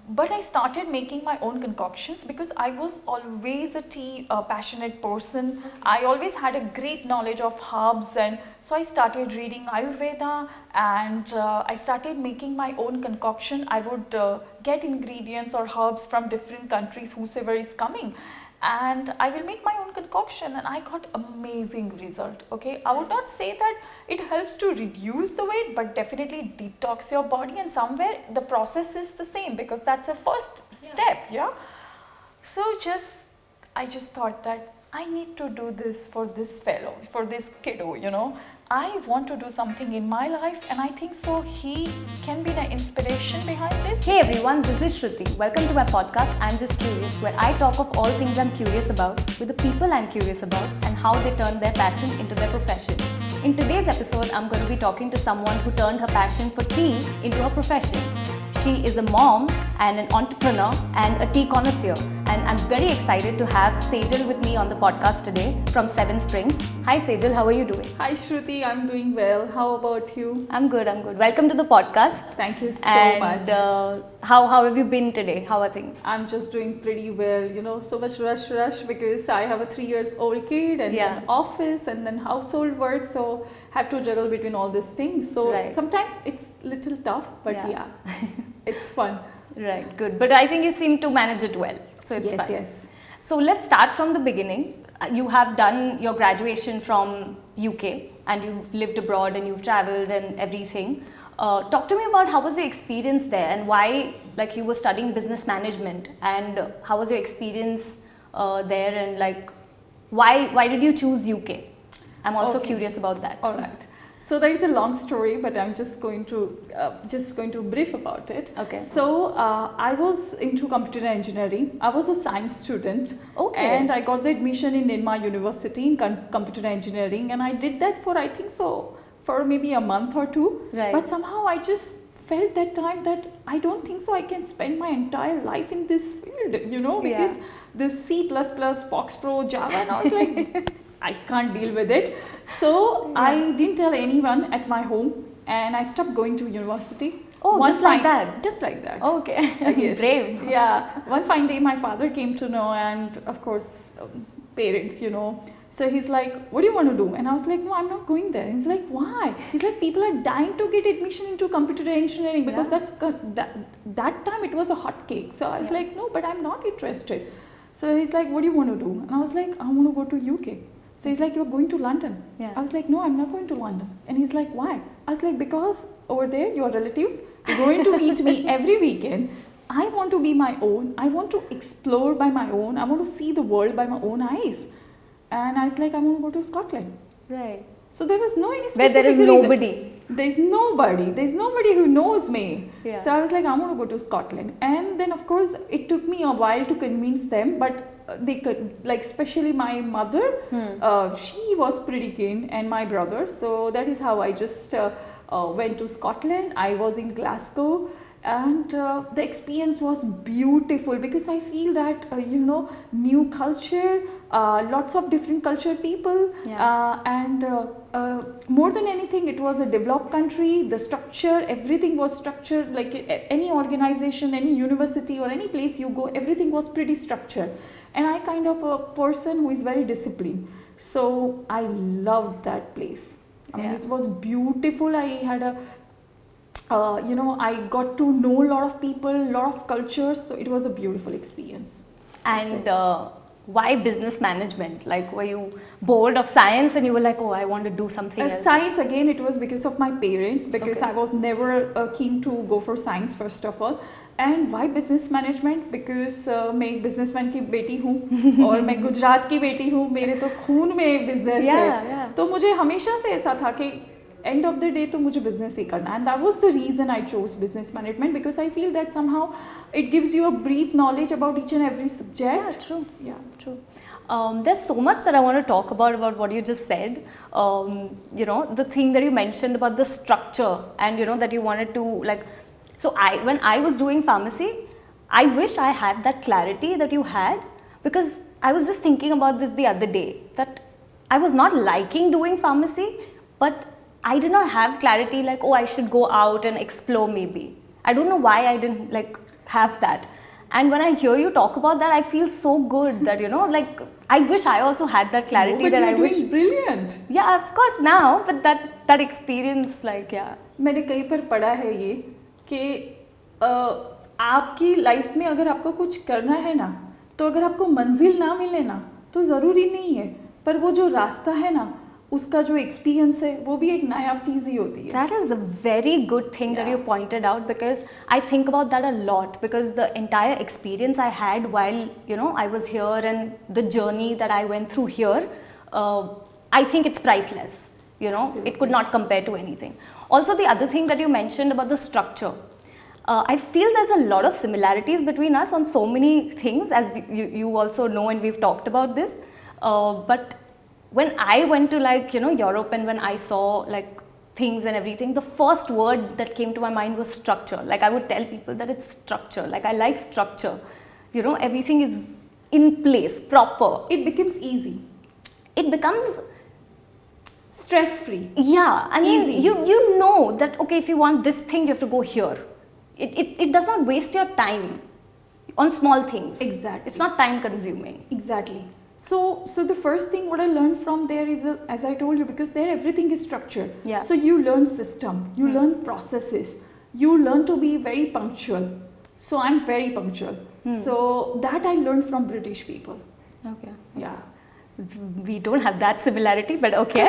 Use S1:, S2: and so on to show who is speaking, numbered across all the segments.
S1: But I started making my own concoctions because I was always a tea passionate person. I always had a great knowledge of herbs, and so I started reading Ayurveda, and I started making my own concoction. I would get ingredients or herbs from different countries, whosoever is coming, and I will make my own concoction, and I got amazing result. Okay, I would not say that it helps to reduce the weight, but definitely detox your body, and somewhere the process is the same because that's a first step. Yeah. So I just thought that I need to do this for this fellow, for this kiddo, I want to do something in my life, and I think so he can be the inspiration behind this.
S2: Hey everyone, this is Shruti. Welcome to my podcast, I'm Just Curious, where I talk of all things I'm curious about with the people I'm curious about and how they turn their passion into their profession. In today's episode, I'm going to be talking to someone who turned her passion for tea into her profession. She is a mom and an entrepreneur and a tea connoisseur, and I'm very excited to have Sejjal with me on the podcast today from Sevensprings. Hi Sejjal, how are you doing?
S1: Hi Shruti, I'm doing well. How about you?
S2: I'm good. Welcome to the podcast.
S1: Thank you so
S2: much. How have you been today? How are things?
S1: I'm just doing pretty well, so much rush because I have a 3-year-old kid and then office and then household work, so have to juggle between all these things. So sometimes it's little tough, but yeah it's fun.
S2: Right, good. But I think you seem to manage it well. So it's fun.
S1: Yes.
S2: So let's start from the beginning. You have done your graduation from UK and you've lived abroad and you've traveled and everything. Talk to me about how was your experience there and why, like, you were studying business management, and how was your experience there, and like why did you choose UK? I'm also curious about that.
S1: All right. So there is a long story, but I'm just going to brief about it.
S2: Okay.
S1: So I was into computer engineering. I was a science student.
S2: Okay.
S1: And I got the admission in Inma University in computer engineering, and I did that for for maybe a month or two.
S2: Right.
S1: But somehow I just felt that time that I don't think so I can spend my entire life in this field, because this C++, Fox Pro, Java, and I was like, I can't deal with it. So I didn't tell anyone at my home, and I stopped going to university.
S2: Oh, just like that?
S1: Just like that.
S2: Okay.
S1: Yes.
S2: Brave.
S1: Yeah. One fine day my father came to know, and of course parents, So he's like, what do you want to do? And I was like, no, I'm not going there. He's like, why? He's like, people are dying to get admission into computer engineering because that time it was a hot cake. So I was like, no, but I'm not interested. So he's like, what do you want to do? And I was like, I want to go to UK. So he's like, you're going to London?
S2: Yeah.
S1: I was like, no, I'm not going to London. And he's like, why? I was like, because over there, your relatives are going to meet me every weekend. I want to be my own. I want to explore by my own. I want to see the world by my own eyes. And I was like, I want to go to Scotland.
S2: Right.
S1: So there was no any specific
S2: Where there is
S1: reason.
S2: nobody.
S1: There's nobody who knows me.
S2: Yeah.
S1: So I was like, I want to go to Scotland. And then of course it took me a while to convince them, but they could, like, especially my mother, she was pretty keen, and my brother. So that is how I just went to Scotland. I was in Glasgow, and the experience was beautiful because I feel that new culture, lots of different culture people, and more than anything, it was a developed country. The structure, everything was structured, like any organization, any university or any place you go, everything was pretty structured. And I kind of a person who is very disciplined, so I loved that place. I mean, it was beautiful. I had I got to know a lot of people, a lot of cultures, so it was a beautiful experience.
S2: And why business management? Like, were you bored of science and you were like, oh, I want to do something else?
S1: Science, again, it was because of my parents, because I was never keen to go for science, first of all. And why business management? Because मैं एक businessman की बेटी हूँ और मैं गुजरात की बेटी हूँ, मेरे तो खून में business है, तो मुझे हमेशा से ऐसा था कि end of the day तो मुझे business ही करना. And that was the reason I chose business management, because I feel that somehow it gives you a brief knowledge about each and every subject.
S2: Yeah, true. There's so much that I want to talk about what you just said. The thing that you mentioned about the structure, and that you wanted to, like, so when I was doing pharmacy, I wish I had that clarity that you had, because I was just thinking about this the other day, that I was not liking doing pharmacy, but I did not have clarity like, oh, I should go out and explore maybe. I don't know why I didn't have that. And when I hear you talk about that, I feel so good that, like, I wish I also had that clarity.
S1: No, but
S2: that
S1: you're
S2: I wish.
S1: doing brilliant.
S2: Yeah, of course now, but that experience, like, yeah.
S1: मैंने कहीं पर पढ़ा है ये कि आपकी life में अगर आपको कुछ करना है ना, तो अगर आपको मंजिल ना मिले ना, तो ज़रूरी नहीं है, पर वो जो रास्ता है ना, उसका जो एक्सपीरियंस है वो भी एक नायाब चीज़ ही होती है.
S2: That is a very good thing that you pointed out, because I think about that a lot, because the entire experience I had while I was here and the journey that I went through here, I think it's priceless.
S1: Absolutely.
S2: It could not compare to anything. Also, the other thing that you mentioned about the structure, I feel there's a lot of similarities between us on so many things, as you also know, and we've talked about this. But when I went to Europe, and when I saw like things and everything, the first word that came to my mind was structure. Like, I would tell people that it's structure. Like, I like structure. Everything is in place, proper.
S1: It becomes easy.
S2: It becomes
S1: stress-free.
S2: Yeah, I mean,
S1: easy.
S2: You know that, okay, if you want this thing, you have to go here. It does not waste your time on small things.
S1: Exactly.
S2: It's not time consuming.
S1: Exactly. So the first thing what I learned from there is, as I told you, because there everything is structured.
S2: Yeah.
S1: So you learn system, you learn processes, you learn to be very punctual. So I'm very punctual. So that I learned from British people.
S2: Okay.
S1: Yeah.
S2: We don't have that similarity, but okay.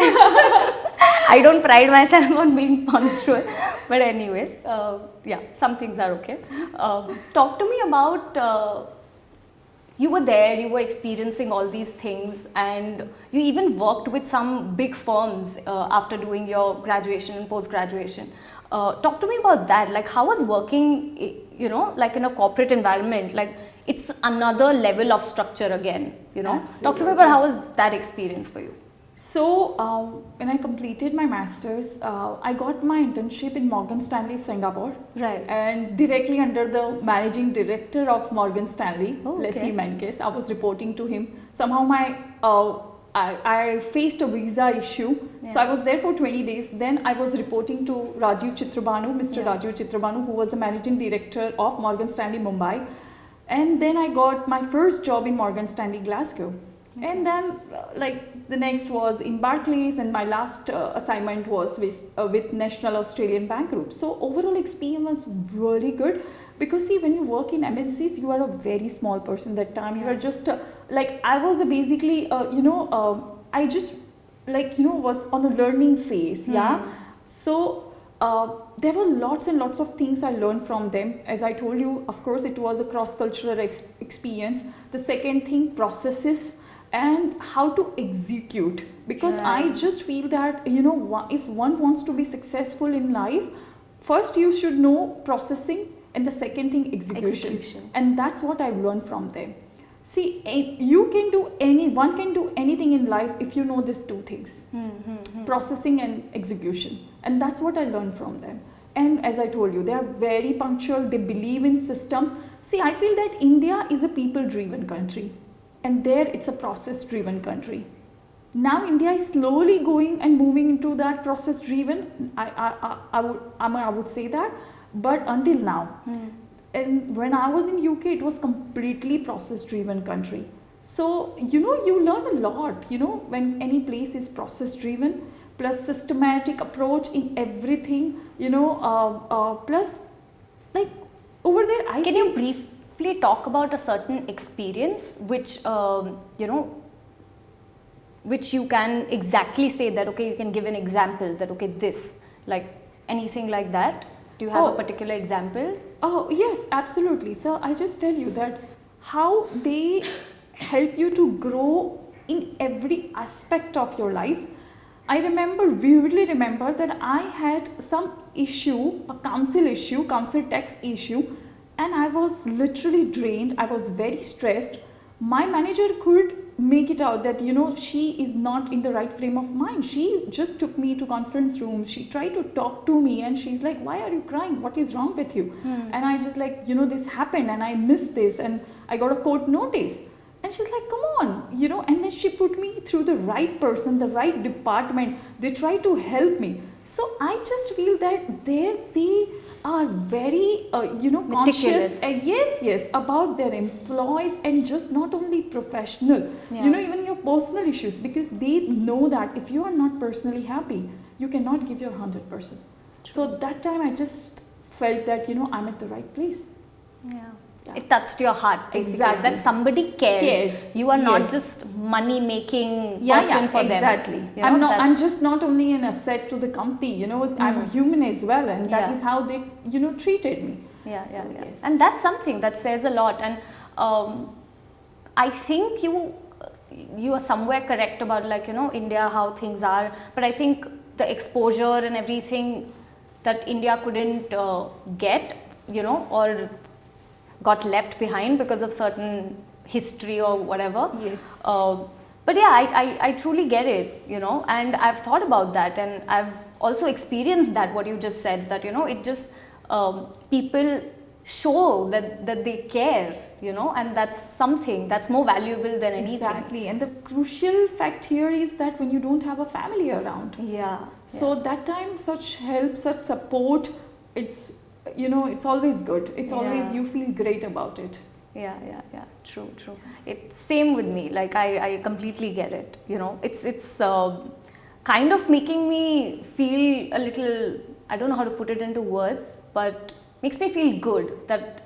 S2: I don't pride myself on being punctual, but anyway, yeah, some things are okay. Talk to me about, you were there, you were experiencing all these things, and you even worked with some big firms after doing your graduation and post-graduation. Talk to me about that. Like, how was working, like in a corporate environment? Like, it's another level of structure again,
S1: Absolutely.
S2: Talk to me about how was that experience for you?
S1: So when I completed my master's, I got my internship in Morgan Stanley, Singapore.
S2: Right.
S1: And directly under the managing director of Morgan Stanley,
S2: Oh, okay.
S1: Leslie Menkes, I was reporting to him. Somehow I faced a visa issue.
S2: Yeah.
S1: So I was there for 20 days. Then I was reporting to Rajiv Chitrabhanu, Mr.
S2: Yeah.
S1: Rajiv Chitrabhanu, who was the managing director of Morgan Stanley, Mumbai. And then I got my first job in Morgan Stanley, Glasgow. Okay. And then the next was in Barclays, and my last assignment was with National Australian Bank Group. So overall experience was really good, because see, when you work in MNCs, you are a very small person that time. You are just I was basically I just was on a learning phase. Yeah. So there were lots and lots of things I learned from them. As I told you, of course, it was a cross-cultural experience. The second thing, processes and how to execute. Because
S2: Right.
S1: I just feel that, if one wants to be successful in life, first you should know processing, and the second thing, execution. And that's what I've learned from them. See, one can do anything in life if you know these two things, processing and execution. And that's what I learned from them. And as I told you, they are very punctual, they believe in system. See, I feel that India is a people-driven country, and there it's a process-driven country. Now India is slowly going and moving into that process-driven, I would say that, but until now. And when I was in UK, it was completely process-driven country. So, you learn a lot, when any place is process-driven, plus systematic approach in everything, plus over there,
S2: Can you briefly talk about a certain experience which, which you can exactly say that, okay, you can give an example that, okay, this, like anything like that? Do you have a particular example?
S1: Oh, yes, absolutely. So I'll just tell you that how they help you to grow in every aspect of your life. I vividly remember that I had some issue, a council tax issue, and I was literally drained. I was very stressed. My manager could make it out that, she is not in the right frame of mind. She just took me to conference rooms. She tried to talk to me, and she's like, why are you crying? What is wrong with you? And I just this happened, and I missed this, and I got a court notice. And she's like, come on, and then she put me through the right person, the right department. They try to help me. So I just feel that are very,
S2: Meticulous.
S1: conscious, yes, about their employees, and just not only professional,
S2: Yeah.
S1: even your personal issues, because they know that if you are not personally happy, you cannot give your 100%. So that time I just felt that, I'm at the right place.
S2: Yeah.
S1: Yeah.
S2: It touched your heart, basically.
S1: Exactly.
S2: That somebody cares.
S1: Cares.
S2: You are not
S1: Yes.
S2: just money making person for them.
S1: Exactly.
S2: You know,
S1: I'm just not only an asset to the company, I'm a human as well, and that
S2: Yeah.
S1: is how they, treated me.
S2: Yeah,
S1: So,
S2: yeah, yeah.
S1: yes.
S2: And that's something that says a lot. And I think you are somewhere correct about, like, India, how things are. But I think the exposure and everything that India couldn't get, or got left behind because of certain history or whatever.
S1: Yes.
S2: But yeah, I truly get it, and I've thought about that, and I've also experienced that, what you just said, that, it just, people show that they care, and that's something that's more valuable than anything.
S1: Exactly. And the crucial fact here is that when you don't have a family around,
S2: Yeah.
S1: so that time such help, such support, it's, it's always good. It's always,
S2: Yeah.
S1: you feel great about it.
S2: Yeah, true. It's same with me. Like, I completely get it. It's kind of making me feel a little, I don't know how to put it into words, but makes me feel good that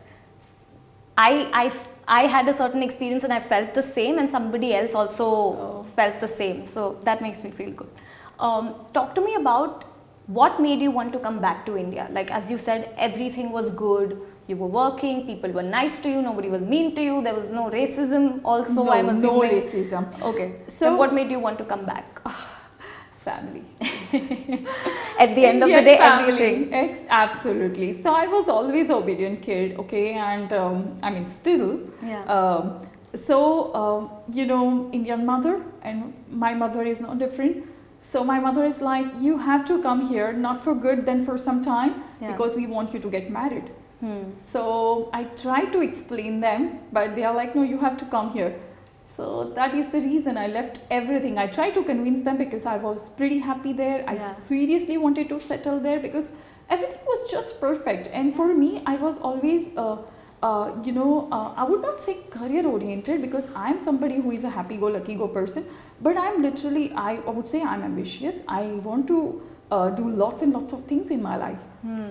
S2: I had a certain experience and I felt the same, and somebody else also felt the same. So that makes me feel good. Talk to me about what made you want to come back to India. Like, as you said, everything was good. You were working, people were nice to you, nobody was mean to you, there was no racism also,
S1: No,
S2: I'm assuming.
S1: no racism.
S2: Okay,
S1: So-
S2: so what made you want to come back?
S1: Family.
S2: At the end of the
S1: Indian
S2: day,
S1: family.
S2: everything.
S1: Absolutely. So I was always obedient kid, okay, and still.
S2: Yeah.
S1: Indian mother, and my mother is no different. So my mother is like, you have to come here, not for good, then for some time,
S2: Yeah.
S1: because we want you to get married. So I try to explain them, but they are like, no, you have to come here. So that is the reason I left everything. I tried to convince them because I was pretty happy there. I
S2: Yeah.
S1: seriously wanted to settle there because everything was just perfect. And for me, I was always, I would not say career oriented, because I'm somebody who is a happy-go-lucky-go person. But I'm literally, I would say I'm ambitious. I want to do lots and lots of things in my life.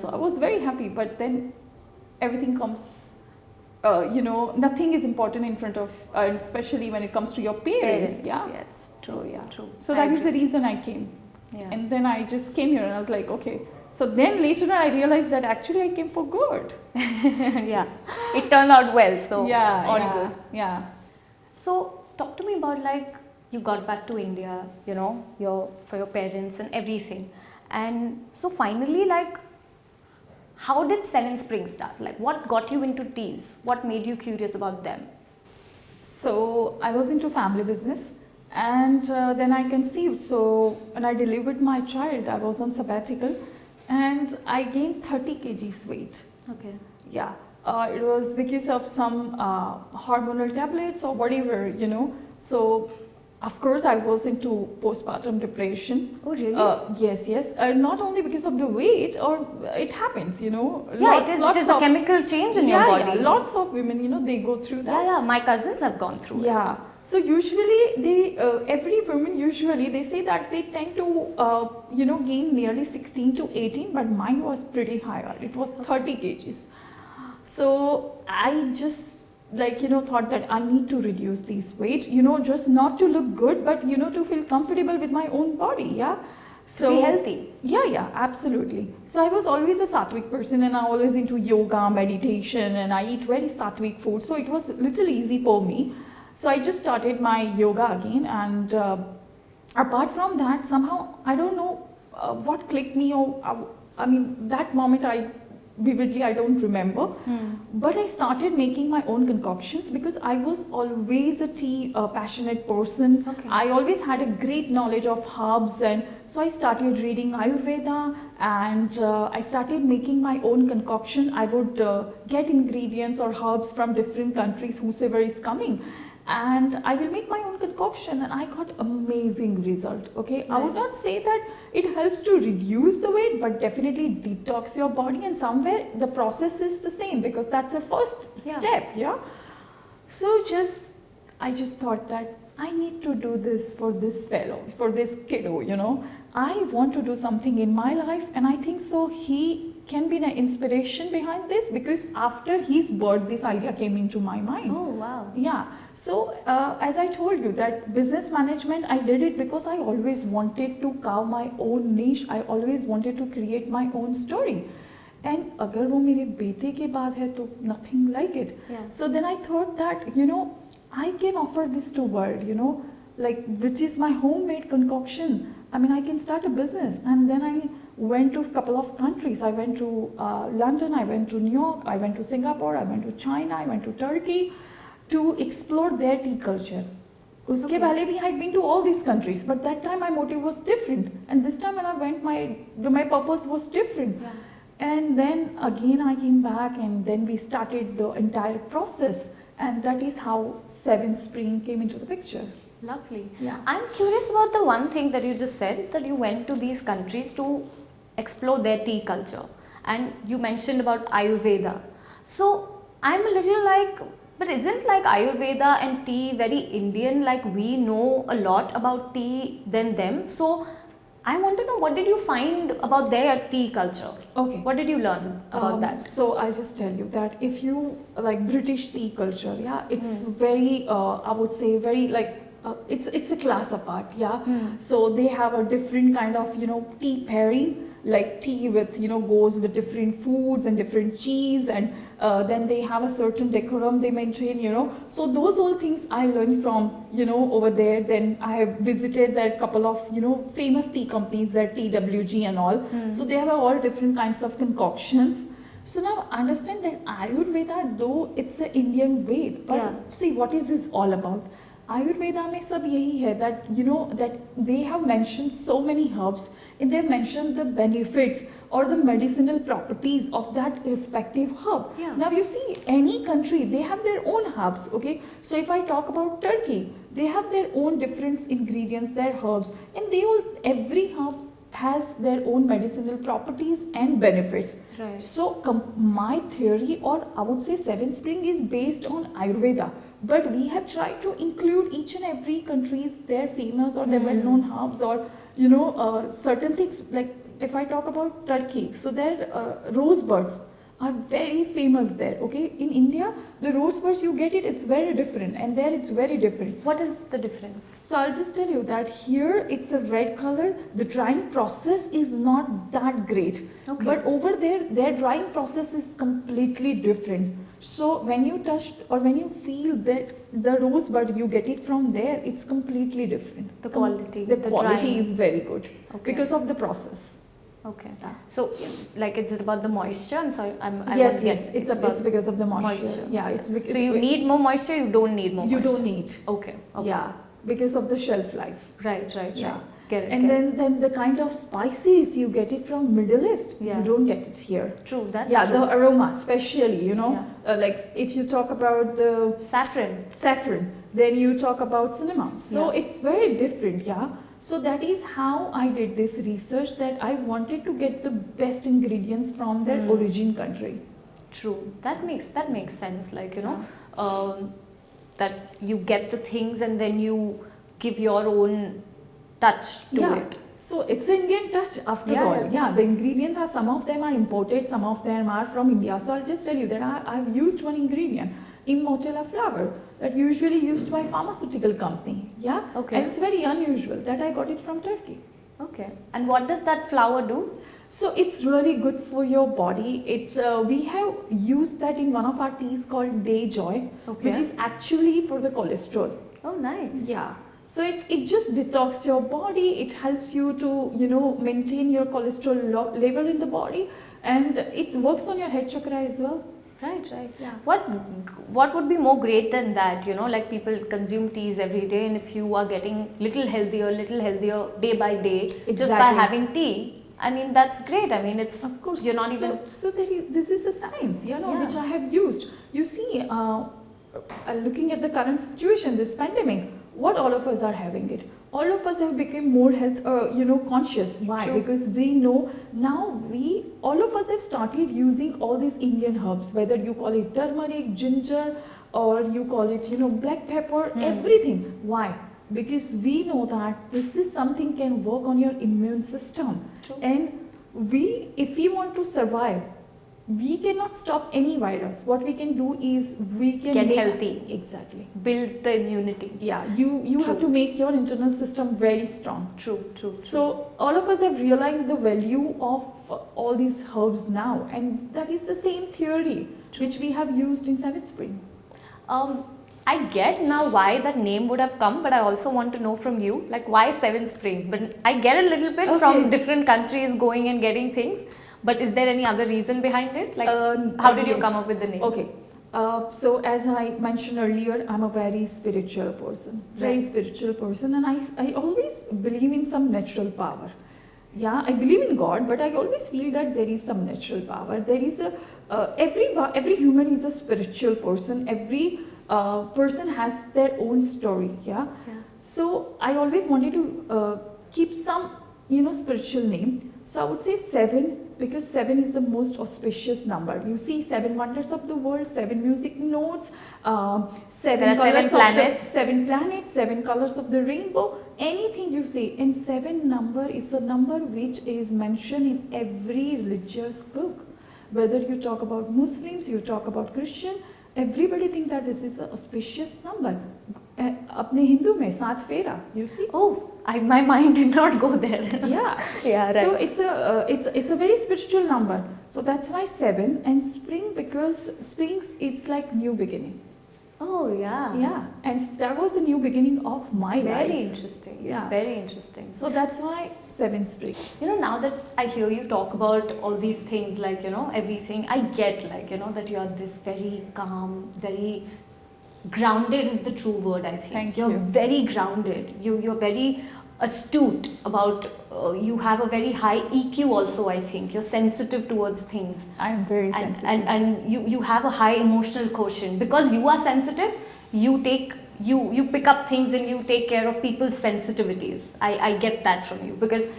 S1: So I was very happy. But then everything comes, nothing is important in front of, especially when it comes to your parents. Yeah.
S2: Yes.
S1: So yeah.
S2: True.
S1: So that is the reason I came.
S2: Yeah.
S1: And then I just came here and I was like, okay. So then later on I realized that actually I came for good.
S2: Yeah. It turned out well. So all good.
S1: Yeah.
S2: So talk to me about, like, you got back to India, for your parents and everything. And so finally, like, how did Sevenspring start? Like, what got you into teas? What made you curious about them?
S1: So I was into family business, and then I conceived. So when I delivered my child, I was on sabbatical, and I gained 30 kgs weight.
S2: Okay.
S1: Yeah, it was because of some hormonal tablets or whatever, So of course I was into postpartum depression.
S2: Oh, really?
S1: Yes. Not only because of the weight, or it happens,
S2: Yeah, it is a chemical change in your body.
S1: Yeah, lots of women, they go through that.
S2: Yeah. My cousins have gone through it.
S1: Yeah. So usually every woman usually they say that they tend to gain nearly 16 to 18, but mine was pretty higher. It was 30 kgs. So I just thought that I need to reduce this weight, just not to look good, but to feel comfortable with my own body. Yeah. So
S2: To be healthy.
S1: Yeah, absolutely. So I was always a sattvic person, and I always into yoga, meditation, and I eat very sattvic food. So it was little easy for me. So I just started my yoga again, and apart from that, somehow I don't know what clicked me, or that moment I don't remember. But I started making my own concoctions because I was always a tea passionate person.
S2: Okay.
S1: I always had a great knowledge of herbs, and so I started reading Ayurveda, and I started making my own concoction. I would get ingredients or herbs from different countries, whosoever is coming. and I will make my own concoction, and I got amazing result. Okay, I would not say that it helps to reduce the weight, but definitely detox your body, and somewhere the process is the same because that's the first step. Yeah. So I just thought that I need to do this for this fellow, for this kiddo, I want to do something in my life, and I think so he can be an inspiration behind this, because after his birth, this idea came into my mind.
S2: Oh, wow.
S1: Yeah. So, as I told you, that business management, I did it because I always wanted to carve my own niche. I always wanted to create my own story. And अगर वो मेरे बेटे के बाद है तो nothing like it.
S2: Yeah.
S1: So then I thought that, I can offer this to world, like, which is my homemade concoction. I mean, I can start a business. And then I went to a couple of countries. I went to London, I went to New York, I went to Singapore, I went to China, I went to Turkey to explore their tea culture. Uske pehle bhi I had been to all these countries, but that time my motive was different. And this time when I went, my purpose was different.
S2: Yeah.
S1: And then again I came back, and then we started the entire process. And that is how Sevenspring came into the picture.
S2: Lovely.
S1: Yeah.
S2: I'm curious about the one thing that you just said, that you went to these countries to explore their tea culture, and you mentioned about Ayurveda. So I'm a little like, but isn't like Ayurveda and tea very Indian? Like, we know a lot about tea than them. So I want to know, what did you find about their tea culture?
S1: Okay.
S2: What did you learn about that?
S1: So I'll just tell you that if you like British tea culture, it's very, I would say, very like, it's a class apart, So they have a different kind of, tea pairing, like tea with, goes with different foods and different cheese, and then they have a certain decorum they maintain, So those all things I learned from, over there. Then I have visited that couple of, famous tea companies, that TWG and all. So they have all different kinds of concoctions. So now understand that Ayurveda, though it's an Indian way, but see, what is this all about? Ayurveda में सब यही है that that they have mentioned so many herbs, and they have mentioned the benefits or the medicinal properties of that respective herb.
S2: Yeah.
S1: Now you see, any country, they have their own herbs, okay? So if I talk about Turkey, they have their own different ingredients, their herbs, and every herb has their own medicinal properties and benefits.
S2: Right.
S1: So my theory, or I would say Sevenspring, is based on Ayurveda. But we have tried to include each and every country's their famous or their well-known herbs, or certain things. Like if I talk about Turkey, so their rosebuds are very famous there. Okay, in India, the rosebuds you get it's very different, and there it's very different.
S2: What is the difference?
S1: So I'll just tell you that here it's a red color. The drying process is not that great.
S2: Okay.
S1: But over there, their drying process is completely different. So when you touch or when you feel that the rosebud, you get it from there, it's completely different.
S2: The quality.
S1: The quality
S2: drying.
S1: is very good because of the process.
S2: Okay.
S1: Yeah.
S2: So, like, is it about the moisture? I'm sorry.
S1: Yes, it's because of the moisture. Yeah, it's because.
S2: So you need more moisture. You don't need more.
S1: You
S2: moisture.
S1: don't need.
S2: Okay.
S1: Yeah, because of the shelf life.
S2: Right.
S1: Yeah.
S2: Get it.
S1: And then the kind of spices you get it from Middle East, you don't get it here.
S2: True. That's
S1: true.
S2: true.
S1: The aroma, especially, like if you talk about the saffron, then you talk about cinnamon. So it's very different, So that is how I did this research, that I wanted to get the best ingredients from their origin country.
S2: True. That makes sense. Like, that you get the things and then you give your own touch to it.
S1: So it's an Indian touch after all. Yeah, the ingredients are, some of them are imported, some of them are from India. So I'll just tell you that I've used one ingredient, Immortella flower, that usually used by pharmaceutical company. Yeah.
S2: Okay.
S1: And it's very unusual that I got it from Turkey.
S2: Okay. And what does that flower do?
S1: So it's really good for your body. We have used that in one of our teas called Day Joy, which is actually for the cholesterol.
S2: Oh, nice.
S1: Yeah. So it just detox your body. It helps you to maintain your cholesterol level in the body, and it works on your head chakra as well.
S2: Right.
S1: Yeah.
S2: What would be more great than that? Like people consume teas every day, and if you are getting little healthier day by day, just by having tea, I mean, that's great. I mean, it's,
S1: of course,
S2: you're not even.
S1: So this is a science, which I have used. You see, looking at the current situation, this pandemic, what all of us are having it. All of us have become more health, conscious. Why?
S2: True.
S1: Because we know now all of us have started using all these Indian herbs, whether you call it turmeric, ginger, or you call it, black pepper, everything. Why? Because we know that this is something can work on your immune system.
S2: True.
S1: And if we want to survive, we cannot stop any virus. What we can do is we can
S2: Get
S1: make
S2: healthy.
S1: Exactly.
S2: Build the immunity.
S1: Yeah, you have to make your internal system very strong.
S2: True.
S1: So all of us have realized the value of all these herbs now, and that is the same theory which we have used in Sevenspring.
S2: I get now why that name would have come, but I also want to know from you, like why Seven Springs? But I get a little bit from different countries going and getting things. But is there any other reason behind it? Like, how did you
S1: yes.
S2: come up with the name?
S1: Okay. So as I mentioned earlier, I'm a very spiritual person, and I always believe in some natural power. Yeah, I believe in God, but I always feel that there is some natural power. There is every human is a spiritual person. Every person has their own story. Yeah. So I always wanted to keep some spiritual name. So I would say 7, because 7 is the most auspicious number. You see 7 wonders of the world, 7 music notes, 7
S2: There are
S1: colors
S2: 7 planets.
S1: 7 planets, 7 colors of the rainbow, anything you say. And 7 number is the number which is mentioned in every religious book. Whether you talk about Muslims, you talk about Christian, everybody think that this is an auspicious number. अपने हिंदू में 7 फेरा, you see.
S2: Oh, my mind did not go there.
S1: Yeah.
S2: Yeah, right.
S1: So it's a very spiritual number. So that's why 7, and spring, because springs it's like new beginning.
S2: Oh, yeah.
S1: Yeah, and that was a new beginning of my life.
S2: Very interesting.
S1: Yeah.
S2: Very interesting.
S1: So that's why 7 spring.
S2: Now that I hear you talk about all these things, like, everything, I get, like, that you're this very calm, very grounded is the true word, I think.
S1: Thank
S2: You're
S1: you.
S2: very grounded. You're very astute about, you have a very high EQ also, I think. You're sensitive towards things.
S1: I am very sensitive.
S2: And you have a high emotional quotient. Because you are sensitive, you pick up things and you take care of people's sensitivities. I get that from you, because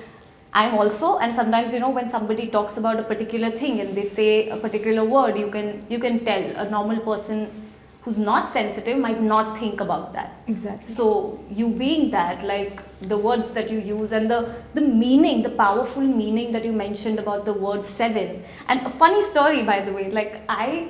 S2: I'm also, and sometimes, when somebody talks about a particular thing and they say a particular word, you can tell a normal person who's not sensitive might not think about that.
S1: Exactly.
S2: So you being that, like the words that you use and the meaning, the powerful meaning that you mentioned about the word 7. And a funny story, by the way, like I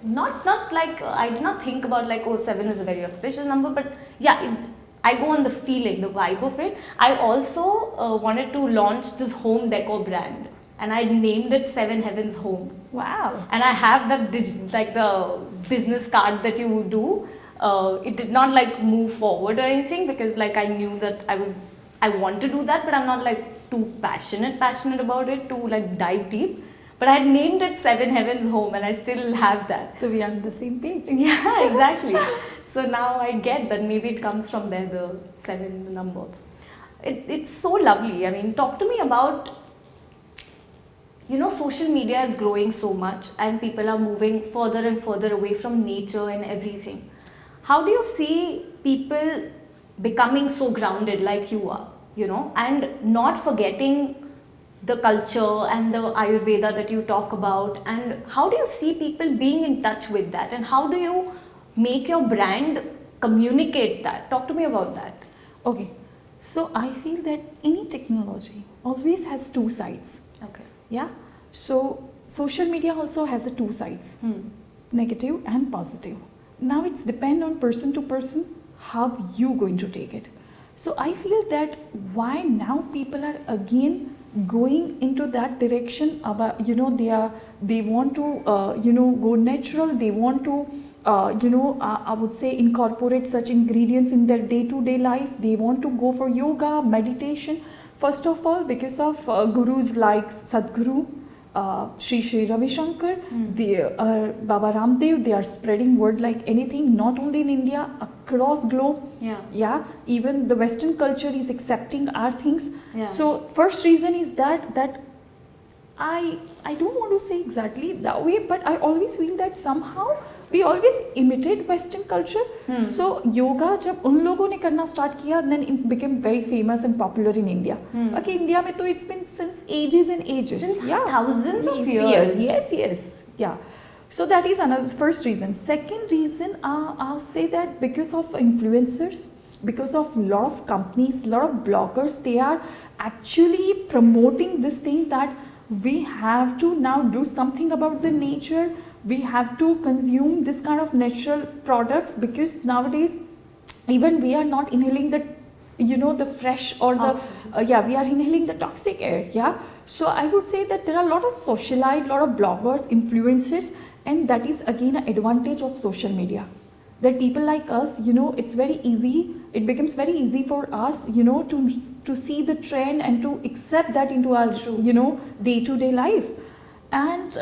S2: did not think about like, oh, 7 is a very auspicious number, but yeah, I go on the feeling, the vibe of it. I also wanted to launch this home decor brand, and I named it 7 Heavens Home.
S1: Wow.
S2: And I have that like the business card that you do. It did not like move forward or anything, because like I knew that I want to do that, but I'm not like too passionate about it to like dive deep. But I had named it 7 Heavens Home, and I still have that.
S1: So we are on the same page.
S2: Yeah, exactly. So now I get that maybe it comes from there, the 7 number. It's so lovely. I mean, talk to me about, social media is growing so much and people are moving further and further away from nature and everything. How do you see people becoming so grounded like you are, and not forgetting the culture and the Ayurveda that you talk about? And how do you see people being in touch with that? And how do you make your brand communicate that? Talk to me about that.
S1: Okay. So I feel that any technology always has 2 sides.
S2: Okay.
S1: Yeah. So social media also has 2 sides, negative and positive. Now it's depend on person to person how you going to take it. So I feel that why now people are again going into that direction about, they want to go natural, they want to I would say incorporate such ingredients in their day-to-day life. They want to go for yoga, meditation. First of all, because of gurus like Sadhguru, Sri Ravi Shankar, Baba Ramdev, they are spreading word like anything, not only in India, across globe. Yeah. Even the Western culture is accepting our things.
S2: Yeah.
S1: So first reason is that I don't want to say exactly that way, but I always feel that somehow we always imitate Western culture. So yoga जब उन लोगों ने करना start किया, then it became very famous and popular in India. Okay, India में तो it's been since ages and ages.
S2: Since thousands of years.
S1: Yes, yeah. So that is another first reason. Second reason, I'll say that because of influencers, because of lot of companies, lot of bloggers, they are actually promoting this thing that we have to now do something about the nature. We have to consume this kind of natural products, because nowadays even we are not inhaling the the fresh or the we are inhaling the toxic air. So I would say that there are a lot of socialite, lot of bloggers, influencers, and that is again an advantage of social media, that people like us, it's very easy, it becomes very easy for us, to see the trend and to accept that into our day-to-day life. And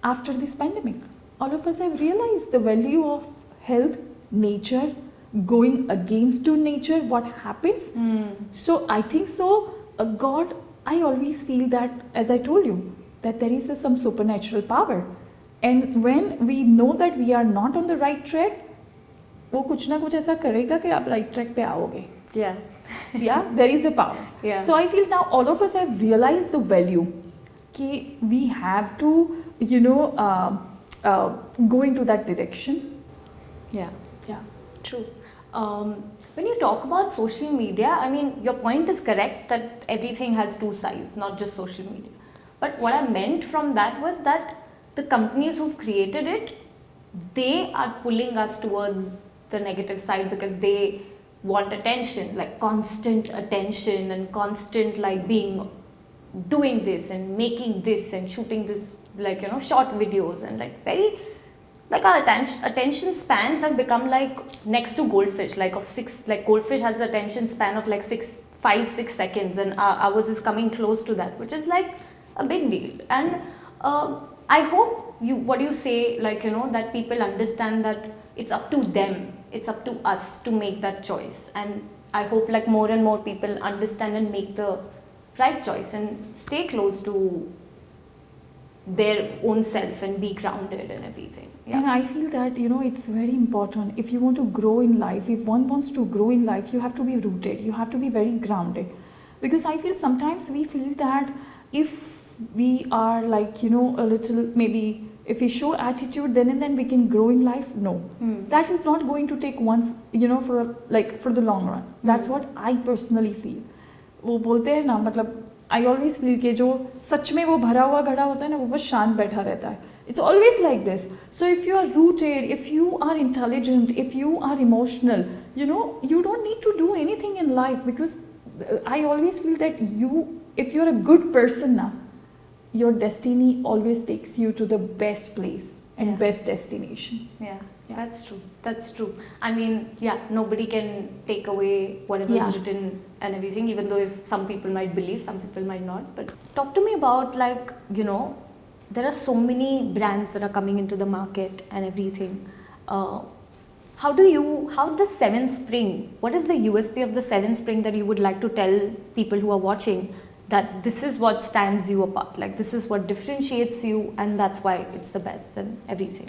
S1: after this pandemic, all of us have realized the value of health, nature, going against to nature, what happens. So I think so, God, I always feel that, as I told you, that there is some supernatural power, and when we know that we are not on the right track, वो कुछ ना कुछ ऐसा करेगा कि आप right track पे आओगे. Yeah, there is a power. So I feel now all of us have realized the value कि we have to go into that direction.
S2: Yeah, true. When you talk about social media, I mean, your point is correct that everything has two sides, not just social media. But what I meant from that was that the companies who've created it, they are pulling us towards the negative side because they want attention, like constant attention and constant like doing this and making this and shooting this, like, short videos, and like very, like our attention spans have become like next to goldfish, like goldfish has an attention span of like 5-6 seconds, and ours is coming close to that, which is like a big deal. And I hope what you say, like, that people understand that it's up to them, it's up to us to make that choice. And I hope like more and more people understand and make the right choice and stay close to their own self and be grounded and everything.
S1: And I feel that, it's very important. If you want to grow in life, if one wants to grow in life, you have to be rooted, you have to be very grounded. Because I feel sometimes we feel that if we are like, a little, maybe if we show attitude, then and then we can grow in life. No, that is not going to take once, for the long run. That's what I personally feel. वो बोलते हैं ना, मतलब I always feel कि जो सच में वो भरा हुआ घड़ा होता है ना, वो बस शांत बैठा रहता है. It's always like this. So if you are rooted, if you are intelligent, if you are emotional, you don't need to do anything in life, because I always feel that if you're a good person now, your destiny always takes you to the best place and best destination.
S2: Yeah, that's true. I mean, nobody can take away whatever is written and everything, even though if some people might believe, some people might not. But talk to me about, like, there are so many brands that are coming into the market and everything. How the Sevenspring, what is the USP of the Sevenspring that you would like to tell people who are watching, that this is what stands you apart, like this is what differentiates you, and that's why it's the best and everything?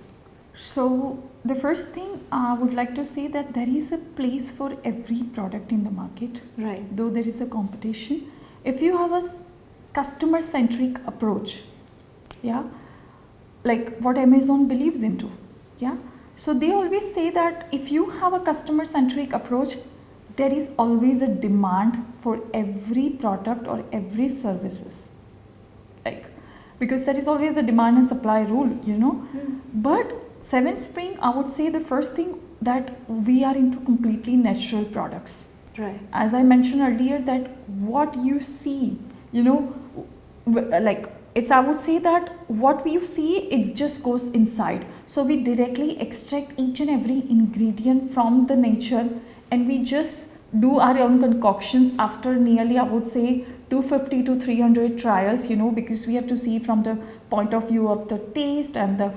S1: So the first thing I would like to say that there is a place for every product in the market,
S2: right?
S1: Though there is a competition, if you have a customer centric approach, like what Amazon believes into, so they always say that if you have a customer centric approach, there is always a demand for every product or every services, like, because there is always a demand and supply rule, But Sevenspring, I would say the first thing that we are into completely natural products.
S2: Right.
S1: As I mentioned earlier, that what you see, like, I would say that what you see, it just goes inside. So we directly extract each and every ingredient from the nature, and we just do our own concoctions after nearly, I would say, 250 to 300 trials, because we have to see from the point of view of the taste and the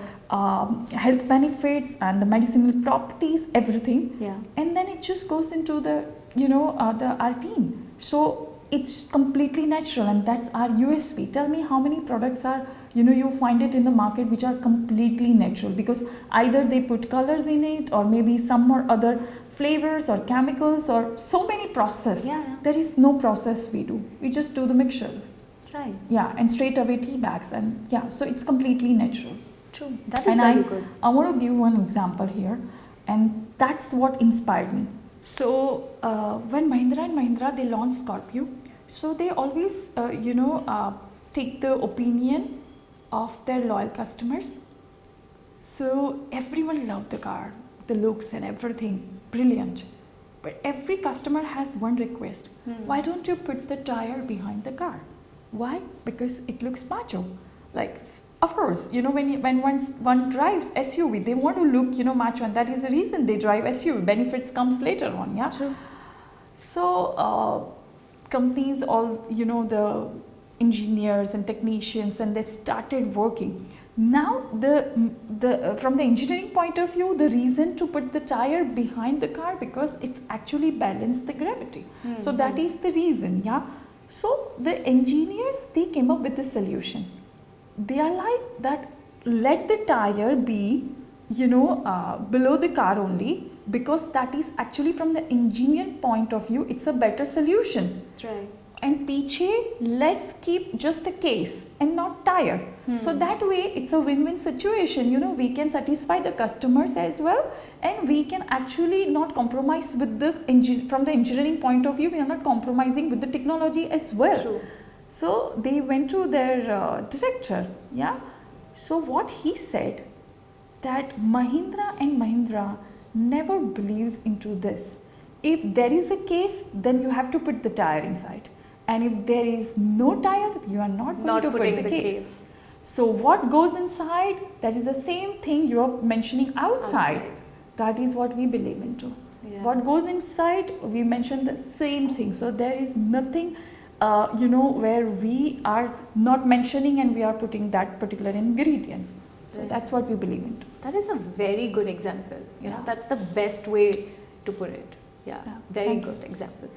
S1: health benefits and the medicinal properties, everything. And then it just goes into the, our team. So it's completely natural, and that's our USP. Tell me how many products are, you find it in the market which are completely natural, because either they put colors in it or maybe some or other flavors or chemicals or so many process.
S2: Yeah.
S1: There is no process we do. We just do the mixture.
S2: Right.
S1: Yeah, and straight away tea bags, and yeah, so it's completely natural.
S2: True. That is
S1: And
S2: very good.
S1: I want to give one example here, and that's what inspired me. So when Mahindra and Mahindra, they launched Scorpio, so they always take the opinion of their loyal customers. So everyone loved the car, the looks and everything, brilliant. But every customer has one request. Why don't you put the tire behind the car? Why? Because it looks macho. Like, of course, when one drives SUV, they want to look, macho, and that is the reason they drive SUV. Benefits comes later on, yeah.
S2: True.
S1: So companies, all the engineers and technicians, and they started working. Now the from the engineering point of view, the reason to put the tire behind the car, because it's actually balanced the gravity. So that is the reason, yeah. So the engineers, they came up with the solution. They are like that, let the tire be below the car only, because that is actually from the engineer point of view, it's a better solution.
S2: Right.
S1: And piche, let's keep just a case and not tire. So that way it's a win-win situation. We can satisfy the customers as well, and we can actually not compromise with the from the engineering point of view. We are not compromising with the technology as well.
S2: True.
S1: So they went to their director, yeah. So what he said, that Mahindra and Mahindra never believes into this. If there is a case, then you have to put the tire inside. And if there is no tire, you are not going to put the case. So what goes inside, that is the same thing you are mentioning outside. That is what we believe into.
S2: Yeah.
S1: What goes inside, we mention the same thing. So there is nothing, where we are not mentioning and we are putting that particular ingredients. So
S2: Right.
S1: that's what we believe into.
S2: That is a very good example.
S1: Yeah.
S2: That's the best way to put it. Yeah. Very
S1: Thank
S2: good example.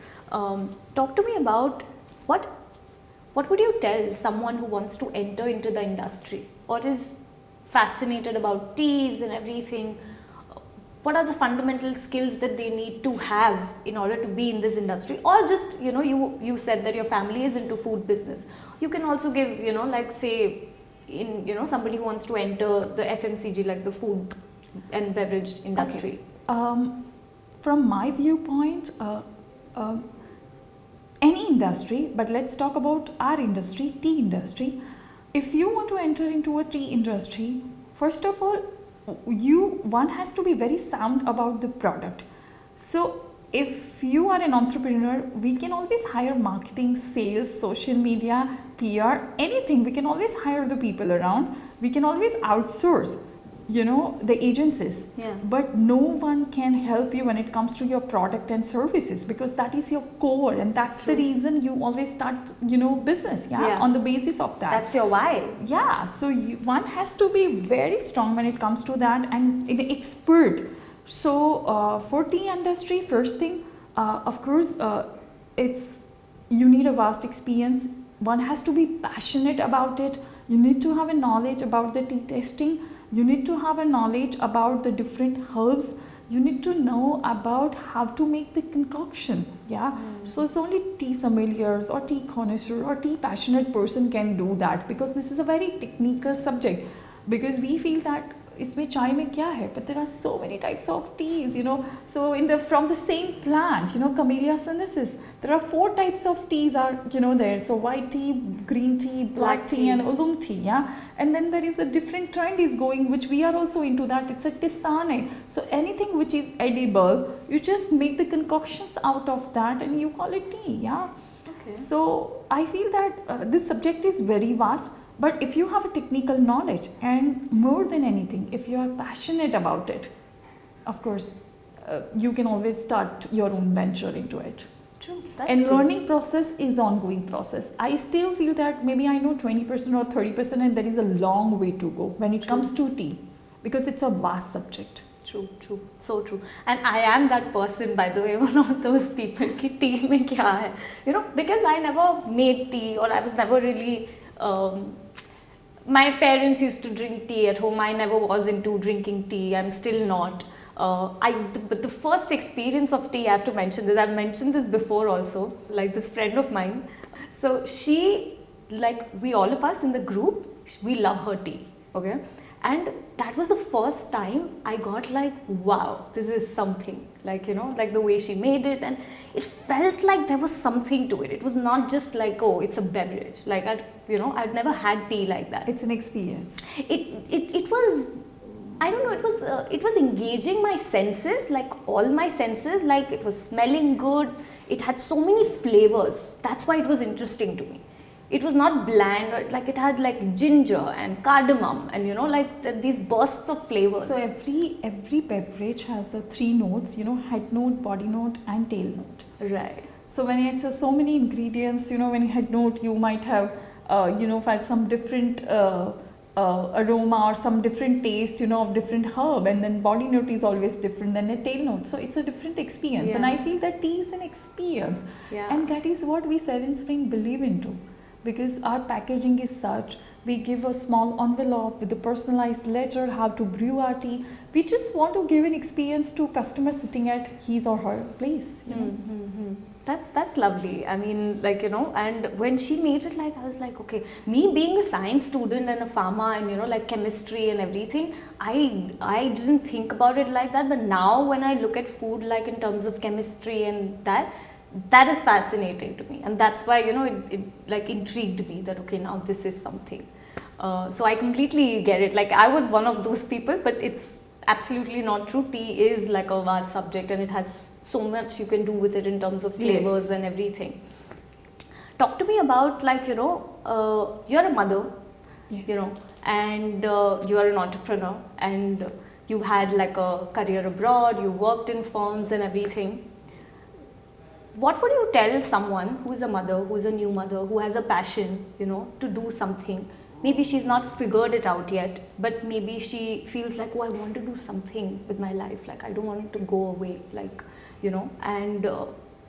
S2: Talk to me about what would you tell someone who wants to enter into the industry or is fascinated about teas and everything? What are the fundamental skills that they need to have in order to be in this industry? Or just, you said that your family is into food business. You can also give, like say, in, somebody who wants to enter the FMCG, like the food and beverage industry.
S1: Okay. From my viewpoint, any industry, but let's talk about our industry, tea industry. If you want to enter into a tea industry, first of all, one has to be very sound about the product. So if you are an entrepreneur, we can always hire marketing, sales, social media, PR, anything. We can always hire the people around. We can always outsource, the agencies.
S2: Yeah.
S1: But no one can help you when it comes to your product and services, because that is your core, and that's
S2: True.
S1: the reason you always start, business,
S2: Yeah.
S1: on the basis of that.
S2: That's your why.
S1: Yeah, so one has to be very strong when it comes to that, and an expert. So for tea industry, first thing, of course, you need a vast experience. One has to be passionate about it. You need to have a knowledge about the tea testing. You need to have a knowledge about the different herbs. You need to know about how to make the concoction. Yeah. So it's only tea sommeliers or tea connoisseur or tea passionate person can do that, because this is a very technical subject. Because we feel that इसमें चाय में क्या है, but there are so many types of teas, so from the same plant, Camellia sinensis, there are 4 types of teas are, there. So white tea, green tea, black tea, and oolong tea, yeah. And then there is a different trend is going, which we are also into that. It's a tisane. So anything which is edible, you just make the concoctions out of that and you call it tea, yeah.
S2: Okay.
S1: So I feel that this subject is very vast. But if you have a technical knowledge, and more than anything, if you are passionate about it, of course, you can always start your own venture into it.
S2: True. That's
S1: And
S2: good.
S1: learning process is ongoing process. I still feel that maybe I know 20% or 30%, and there is a long way to go when it
S2: True.
S1: comes to tea, because it's a vast subject.
S2: True, so true. And I am that person, by the way, one of those people ki tea mein kya hai? Because I never made tea, or I was never really my parents used to drink tea at home. I never was into drinking tea. I'm still not. But the first experience of tea, I have to mention this. I've mentioned this before also. Like this friend of mine. So she, like we all of us in the group, we love her tea. Okay, and that was the first time I got like, wow, this is something. Like, you know, like the way she made it, and it felt like there was something to it. It was not just like, oh, it's a beverage. Like I'd never had tea like that.
S1: It's an experience.
S2: It was, I don't know, it was engaging my senses, like all my senses. Like it was smelling good. It had so many flavors. That's why it was interesting to me. It was not bland, like it had like ginger and cardamom and, you know, like these bursts of flavors.
S1: So every beverage has the three notes, you know, head note, body note and tail note.
S2: Right.
S1: So when it's so many ingredients, you know, when you head note, you might have, felt some different aroma or some different taste, you know, of different herb, and then body note is always different than a tail note. So it's a different experience, and I feel that tea is an experience, and that is what we Sevenspring believe into. Because our packaging is such, we give a small envelope with a personalized letter, how to brew our tea. We just want to give an experience to customers sitting at his or her place. You know?
S2: Mm-hmm. That's lovely. I mean, like, you know, and when she made it, like, I was like, okay, me being a science student and a pharma and, you know, like chemistry and everything, I didn't think about it like that. But now when I look at food, like in terms of chemistry and that is fascinating to me, and that's why, you know, it like intrigued me that, okay, now this is something. So I completely get it. Like I was one of those people, but it's absolutely not true. Tea is like a vast subject, and it has so much you can do with it in terms of flavors and everything. Talk to me about, like, you know, you're a mother, you know, and you are an entrepreneur, and you had like a career abroad, you worked in firms and everything. What would you tell someone who is a mother, who is a new mother, who has a passion, you know, to do something? Maybe she's not figured it out yet, but maybe she feels like, oh, I want to do something with my life. Like, I don't want it to go away, like, you know. And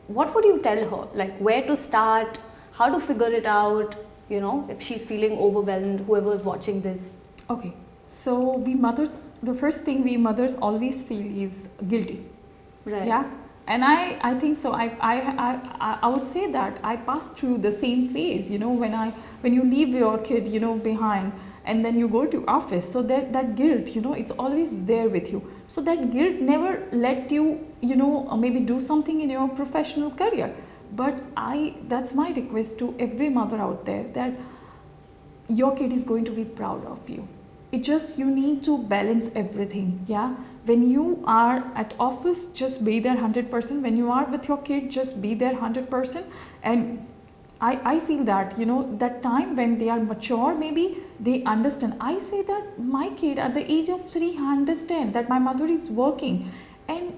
S2: what would you tell her? Like, where to start, how to figure it out, you know, if she's feeling overwhelmed, whoever is watching this?
S1: Okay. So we mothers, the first thing we mothers always feel is guilty.
S2: Right.
S1: Yeah. And I think so. I would say that I passed through the same phase, you know, when you leave your kid, you know, behind, and then you go to office. So that guilt, you know, it's always there with you. So that guilt never let you, you know, maybe do something in your professional career. But that's my request to every mother out there, that your kid is going to be proud of you. It just, you need to balance everything. Yeah. When you are at office, just be there 100%. When you are with your kid, just be there 100%. And I feel that, you know, that time when they are mature, maybe they understand. I say that my kid at the age of 3 understand that my mother is working. And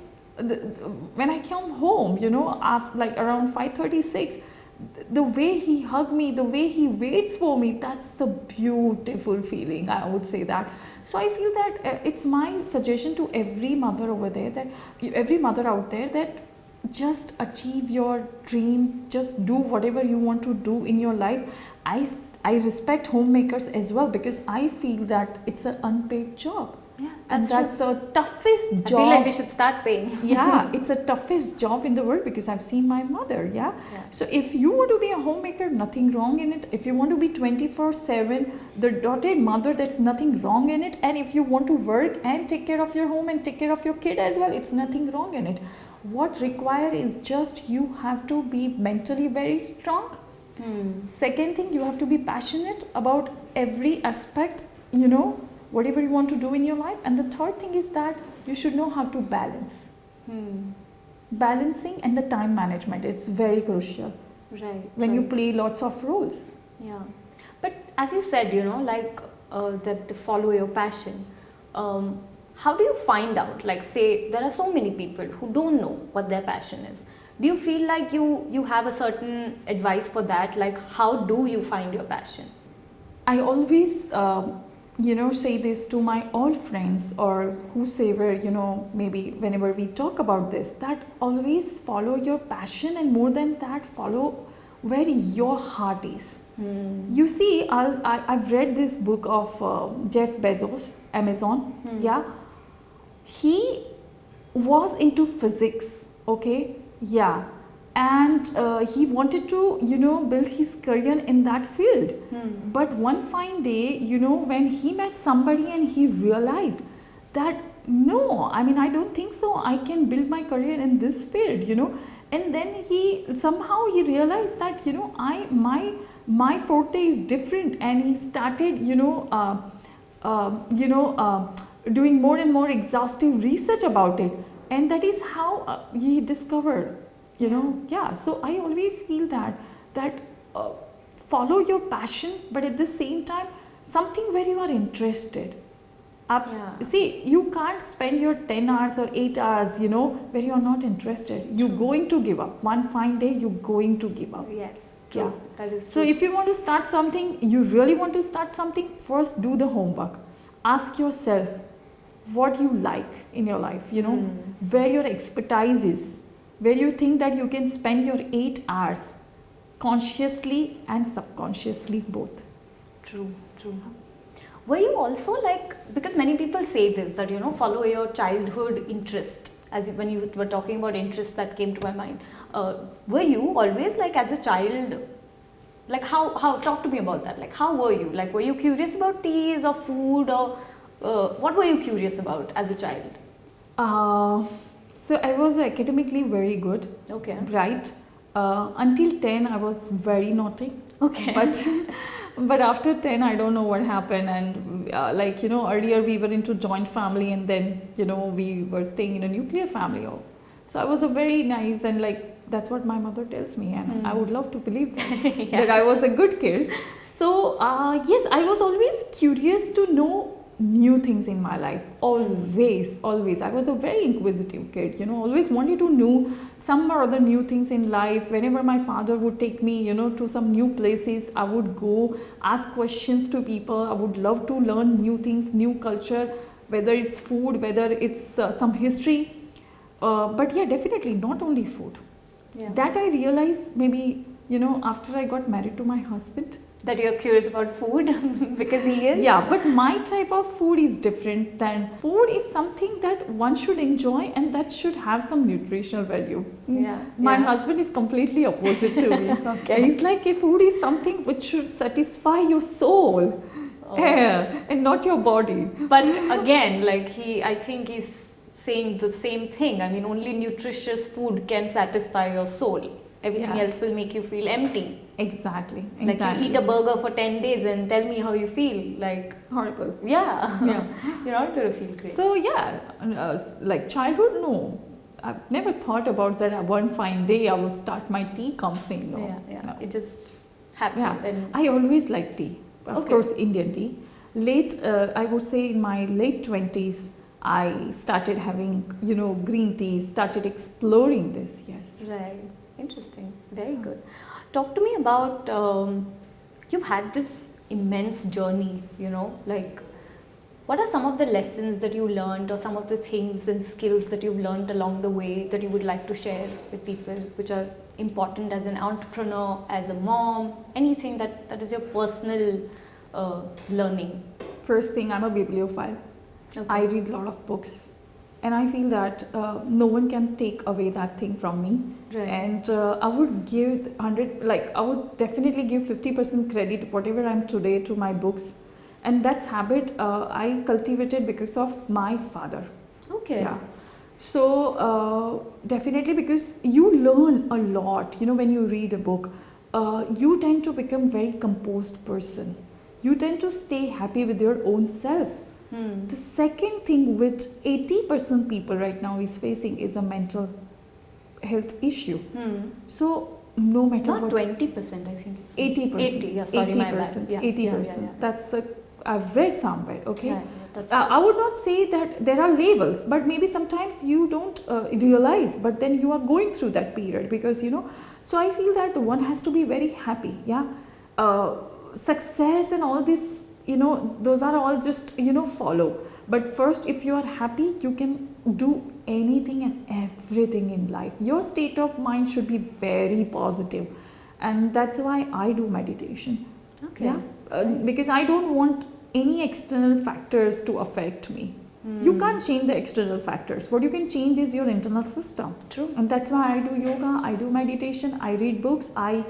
S1: when I come home, you know, after like around 5:36, the way he hugged me, the way he waits for me, that's the beautiful feeling, I would say that. So I feel that it's my suggestion to every mother over there, that every mother out there, that just achieve your dream, just do whatever you want to do in your life. I respect homemakers as well, because I feel that it's an unpaid job.
S2: Yeah,
S1: that's the toughest job.
S2: I feel like we should start paying.
S1: Yeah, it's the toughest job in the world, because I've seen my mother. Yeah. So if you want to be a homemaker, nothing wrong in it. If you want to be 24/7, the dotted mother, that's nothing wrong in it. And if you want to work and take care of your home and take care of your kid as well, it's nothing wrong in it. What required is just you have to be mentally very strong. Second thing, you have to be passionate about every aspect, you know, whatever you want to do in your life. And the third thing is that you should know how to balance. Balancing and the time management, it's very crucial.
S2: Right.
S1: When you play lots of roles.
S2: Yeah. But as you said, you know, like that follow your passion. How do you find out? Like, say, there are so many people who don't know what their passion is. Do you feel like you have a certain advice for that? Like, how do you find your passion?
S1: I always, you know, say this to my all friends or whosoever, you know, maybe whenever we talk about this, that always follow your passion, and more than that, follow where your heart is. You see, I've read this book of Jeff Bezos, Amazon. Yeah, he was into physics. Okay, yeah, and he wanted to, build his career in that field. But one fine day, when he met somebody and he realized that no, I mean, I don't think so. I can build my career in this field. And then he realized that my forte is different, and he started doing more and more exhaustive research about it, and that is how he discovered so I always feel that follow your passion, but at the same time something where you are interested. See, you can't spend your 10 hours or 8 hours where you are not interested. You're going to give up one fine day. You're going to give up.
S2: Yes, true.
S1: Yeah,
S2: that is
S1: so
S2: true.
S1: if you want to start something, you really want to start something, first do the homework. Ask yourself what you like in your life, where your expertise is, where you think that you can spend your 8 hours consciously and subconsciously both.
S2: True. Were you also because many people say this, that follow your childhood interest, when you were talking about interest, that came to my mind. Were you always as a child, how talk to me about that, how were you, were you curious about teas or food, or what were you curious about as a child?
S1: So I was academically very good.
S2: Okay.
S1: Right. Until 10 I was very naughty.
S2: Okay.
S1: But after 10 I don't know what happened, and earlier we were into joint family, and then we were staying in a nuclear family. So I was a very nice, and that's what my mother tells me, and I would love to believe that, that I was a good kid. So yes, I was always curious to know new things in my life. Always I was a very inquisitive kid, always wanted to know some or other new things in life. Whenever my father would take me to some new places, I would go ask questions to people. I would love to learn new things, new culture, whether it's food, whether it's some history, but yeah, definitely not only food. That I realized maybe after I got married to my husband,
S2: that you're curious about food because he is?
S1: Yeah, but my type of food is different. Than food is something that one should enjoy, and that should have some nutritional value. My husband is completely opposite to me.
S2: Okay.
S1: He's like, food is something which should satisfy your soul, and not your body.
S2: But again, I think he's saying the same thing. I mean, only nutritious food can satisfy your soul. Everything else will make you feel empty.
S1: Exactly.
S2: You eat a burger for 10 days and tell me how you feel.
S1: Horrible.
S2: Yeah. You're not going to feel great.
S1: So yeah, childhood, no. I've never thought about that. One fine day I would start my tea company. No.
S2: No. It just happened.
S1: Yeah. I always liked tea. Of course, Indian tea. I would say in my late 20s, I started having, green tea, started exploring this. Yes.
S2: Right. Interesting. Very good. Talk to me about, you've had this immense journey, what are some of the lessons that you learned, or some of the things and skills that you've learned along the way that you would like to share with people, which are important as an entrepreneur, as a mom, anything that is your personal learning?
S1: First thing, I'm a bibliophile.
S2: Okay.
S1: I read a lot of books. And I feel that no one can take away that thing from me.
S2: Right.
S1: And I would give I would definitely give 50% credit, whatever I'm today, to my books. And that habit I cultivated because of my father.
S2: Okay.
S1: Yeah. So definitely, because you learn a lot, when you read a book, you tend to become very composed person. You tend to stay happy with your own self. The second thing which 80% people right now is facing is a mental health issue. So no matter
S2: not
S1: what,
S2: 20%, I think.
S1: 80%.
S2: 80, yeah, sorry,
S1: 80%.
S2: my bad. Yeah,
S1: 80%.
S2: yeah.
S1: That's I've read somewhere. Okay.
S2: Yeah, that's
S1: I would not say that there are labels, but maybe sometimes you don't realize, but then you are going through that period because So I feel that one has to be very happy. Yeah. Success and all this, those are all just, follow. But first, if you are happy, you can do anything and everything in life. Your state of mind should be very positive. and that's why I do meditation.
S2: Okay.
S1: Yeah,
S2: Nice.
S1: because I don't want any external factors to affect me. You can't change the external factors. What you can change is your internal system.
S2: True.
S1: And that's why I do yoga, I do meditation, I read books, I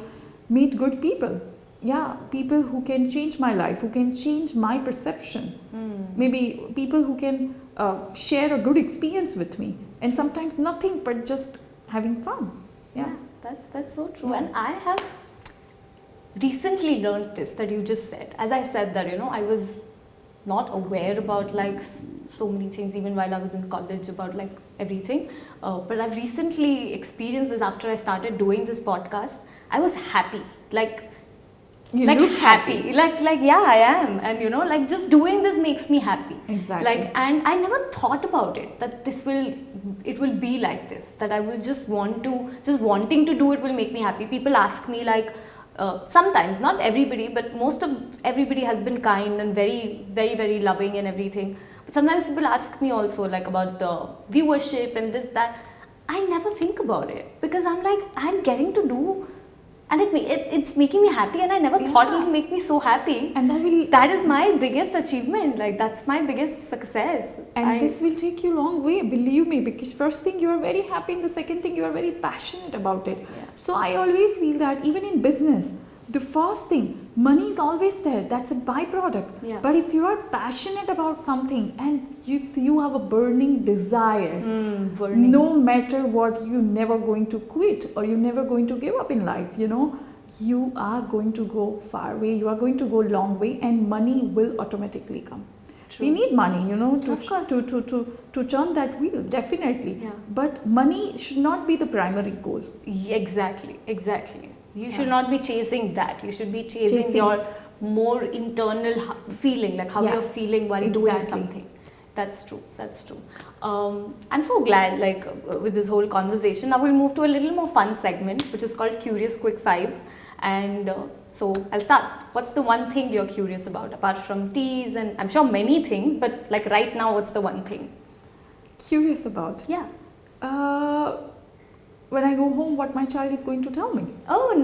S1: meet good people. Yeah, people who can change my life, who can change my perception. Maybe people who can share a good experience with me. And sometimes nothing but just having fun. Yeah.
S2: That's so true. And I have recently learned this that you just said. As I said that, I was not aware about like so many things even while I was in college about like everything. But I've recently experienced this after I started doing this podcast. I was happy.
S1: You
S2: like
S1: look
S2: happy. Like yeah, I am. And like just doing this makes me happy.
S1: Exactly.
S2: And I never thought about it that it will be like this, that I will just wanting to do it will make me happy. People ask me like, sometimes, not everybody, but most of everybody has been kind and very, very, very loving and everything. But sometimes people ask me also like about the viewership and this, that. I never think about it because I'm like, I'm getting to do, and it's making me happy, and I never thought it would make me so happy.
S1: And
S2: that is my biggest achievement. Like that's my biggest success.
S1: And this will take you a long way, believe me, because first thing you are very happy, and the second thing you are very passionate about it.
S2: Yeah.
S1: So I always feel that even in business, the first thing, money is always there, that's a byproduct.
S2: Yeah.
S1: But if you are passionate about something and if you have a burning desire, no matter what, you're never going to quit or you're never going to give up in life, you are going to go far way, you are going to go long way, and money will automatically come.
S2: True.
S1: We need money,
S2: Of course.
S1: to turn that wheel, definitely.
S2: Yeah.
S1: But money should not be the primary goal.
S2: Exactly. You should not be chasing that. You should be chasing your more internal feeling, like how you're feeling while doing something. That's true. I'm so glad, with this whole conversation. Now we'll move to a little more fun segment, which is called Curious Quick 5. And so I'll start. What's the one thing you're curious about, apart from teas and I'm sure many things, but like right now, what's the one thing?
S1: Curious about?
S2: Yeah.
S1: When I go home, what my child is going to tell me.
S2: Oh,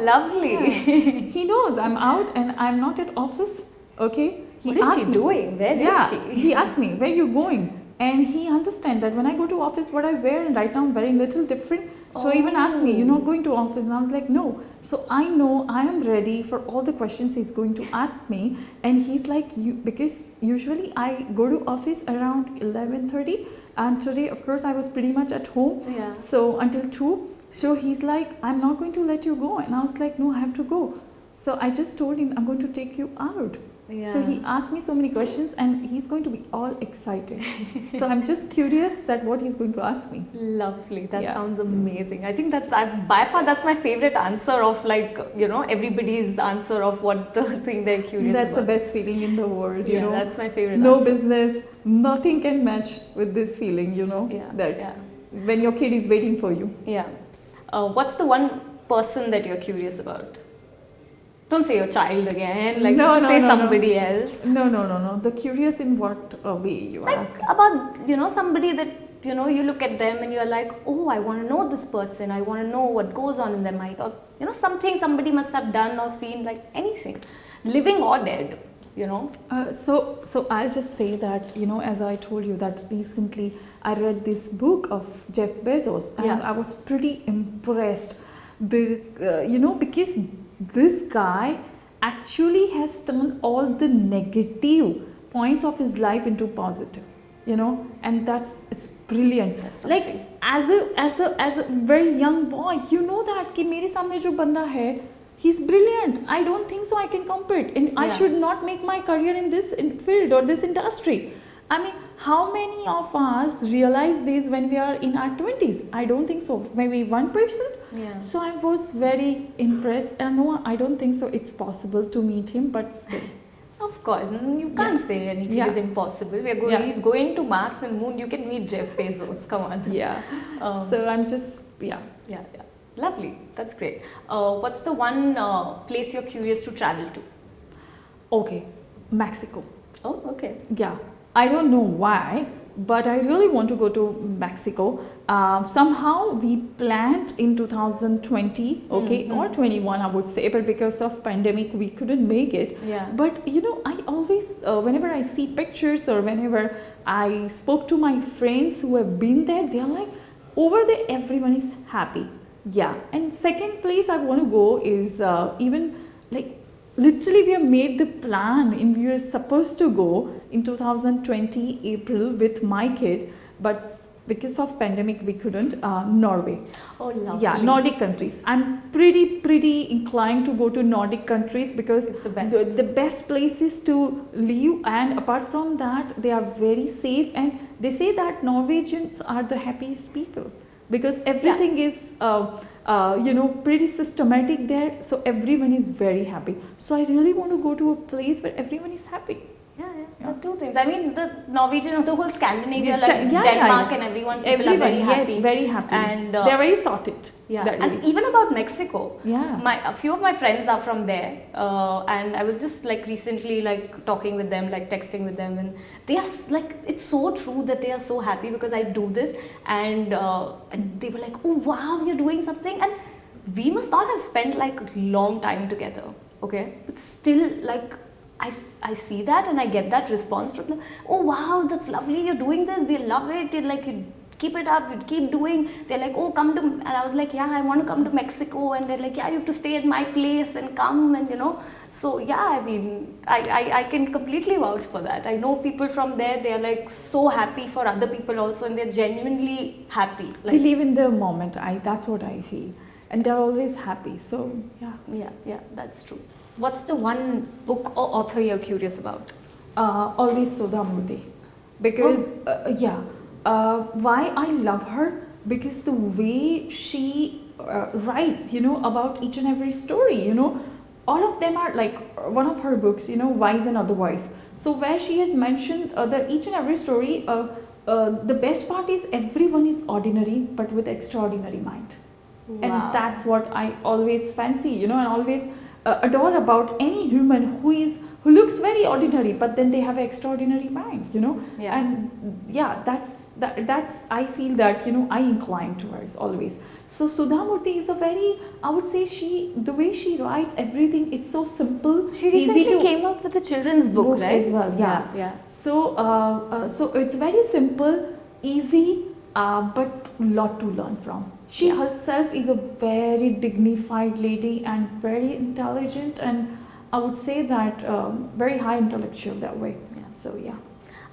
S2: lovely.
S1: Yeah. He knows I'm out and I'm not at office. Okay.
S2: What is she doing? Where is she?
S1: He asked me, where are you going? And he understands that when I go to office, what I wear, and right now I'm wearing little different. So he even asked me, you're not going to office? And I was like, no. So I know I am ready for all the questions he's going to ask me. And he's like, because usually I go to office around 11:30. And today, of course, I was pretty much at home.
S2: Yeah.
S1: So until 2. So he's like, I'm not going to let you go. And I was like, no, I have to go. So I just told him, I'm going to take you out.
S2: Yeah.
S1: So he asked me so many questions and he's going to be all excited. So I'm just curious that what he's going to ask me.
S2: Lovely. That sounds amazing. I think by far that's my favorite answer of everybody's answer of what the thing they're curious
S1: That's
S2: about.
S1: the best feeling in the world, you know.
S2: That's my favorite
S1: No
S2: answer.
S1: business, nothing can match with this feeling, when your kid is waiting for you.
S2: Yeah. What's the one person that you're curious about? Don't say your child again. Say somebody else.
S1: No. The curious in what way you ask?
S2: About, somebody that, you look at them and you're like, oh, I want to know this person. I want to know what goes on in their mind. Or, something somebody must have done or seen, like anything. Living or dead,
S1: So I'll just say that, as I told you that recently I read this book of Jeff Bezos and I was pretty impressed. Because this guy actually has turned all the negative points of his life into positive, and it's brilliant. Like as a very young boy, that कि मेरे सामने जो बंदा है, he's brilliant. I don't think so I can compete, and I should not make my career in this field or this industry. I mean, how many of us realize this when we are in our 20s? I don't think so. Maybe 1%.
S2: Yeah.
S1: So I was very impressed. And no, I don't think so. It's possible to meet him, but still.
S2: Of course, you can't say anything is impossible. He's going to Mars and Moon. You can meet Jeff Bezos. Come on.
S1: Yeah. So I'm just
S2: Yeah. Lovely. That's great. What's the one place you're curious to travel to?
S1: Okay, Mexico.
S2: Oh, okay.
S1: Yeah. I don't know why, but I really want to go to Mexico. Somehow we planned in 2020, okay, or 21, I would say, but because of pandemic, we couldn't make it.
S2: Yeah.
S1: But I always, whenever I see pictures or whenever I spoke to my friends who have been there, they are like, over there, everyone is happy. Yeah. And second place I want to go is even like, literally we have made the plan and we were supposed to go in 2020 April with my kid, but because of pandemic we couldn't. Norway.
S2: Oh, lovely.
S1: Yeah, Nordic countries. I'm pretty inclined to go to Nordic countries because
S2: It's the best.
S1: the best places to live, and apart from that they are very safe, and they say that Norwegians are the happiest people because everything is pretty systematic there, so everyone is very happy. So I really want to go to a place where everyone is happy.
S2: Yeah. The two things. I mean, the Norwegian, the whole Scandinavia,
S1: Yeah,
S2: like
S1: yeah,
S2: Denmark
S1: yeah.
S2: and people are very happy.
S1: Yes, very happy.
S2: And
S1: they're very sorted.
S2: yeah,
S1: That
S2: and
S1: way.
S2: even about Mexico,
S1: Yeah.
S2: a few of my friends are from there, and I was just like recently like talking with them, like texting with them, and they are like, it's so true that they are so happy because I do this, and they were like, oh wow, you're doing something, and we must not have spent like long time together, okay, but still like I see that and I get that response from them. Oh wow, that's lovely, you're doing this, we love it, you're like, you keep it up, you keep doing. They're like, oh, come to, and I was like, yeah, I want to come to Mexico, and they're like, yeah, you have to stay at my place and come, and so yeah, I mean, I can completely vouch for that. I know people from there, they are like so happy for other people also, and they're genuinely happy.
S1: They live in the moment. That's what I feel, and they're always happy. So
S2: Yeah, that's true. What's the one book or author you're curious about?
S1: always Sudha Murthy, because why I love her, because the way she writes, about each and every story, all of them are like one of her books, Wise and Otherwise. So where she has mentioned each and every story, the best part is everyone is ordinary but with extraordinary mind.
S2: Wow.
S1: And that's what I always fancy, and always adore about any human who looks very ordinary, but then they have an extraordinary mind,
S2: Yeah.
S1: And that's I feel that I incline towards always. So Sudha Murthy is a very, I would say, the way she writes everything is so simple.
S2: She recently
S1: easy to
S2: came out with a children's book, right?
S1: as well.
S2: Yeah.
S1: So it's very simple, easy, but lot to learn from. She herself is a very dignified lady and very intelligent, and I would say that very high intellectual that way.
S2: Yeah.
S1: So yeah.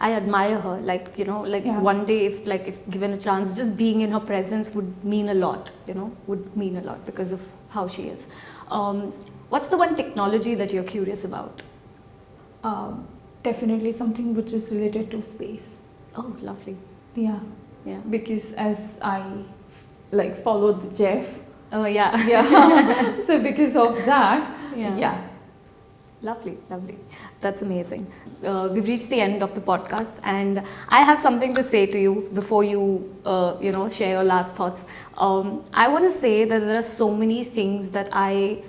S2: I admire her. Like
S1: Yeah.
S2: one day, if given a chance, just being in her presence would mean a lot. Would mean a lot because of how she is. What's the one technology that you're curious about?
S1: Definitely something which is related to space.
S2: Oh, lovely.
S1: Yeah.
S2: Yeah.
S1: Because as I followed Jeff.
S2: Oh, yeah.
S1: Yeah. So because of that, yeah.
S2: Lovely. That's amazing. We've reached the end of the podcast, and I have something to say to you before you, share your last thoughts. I want to say that there are so many things that I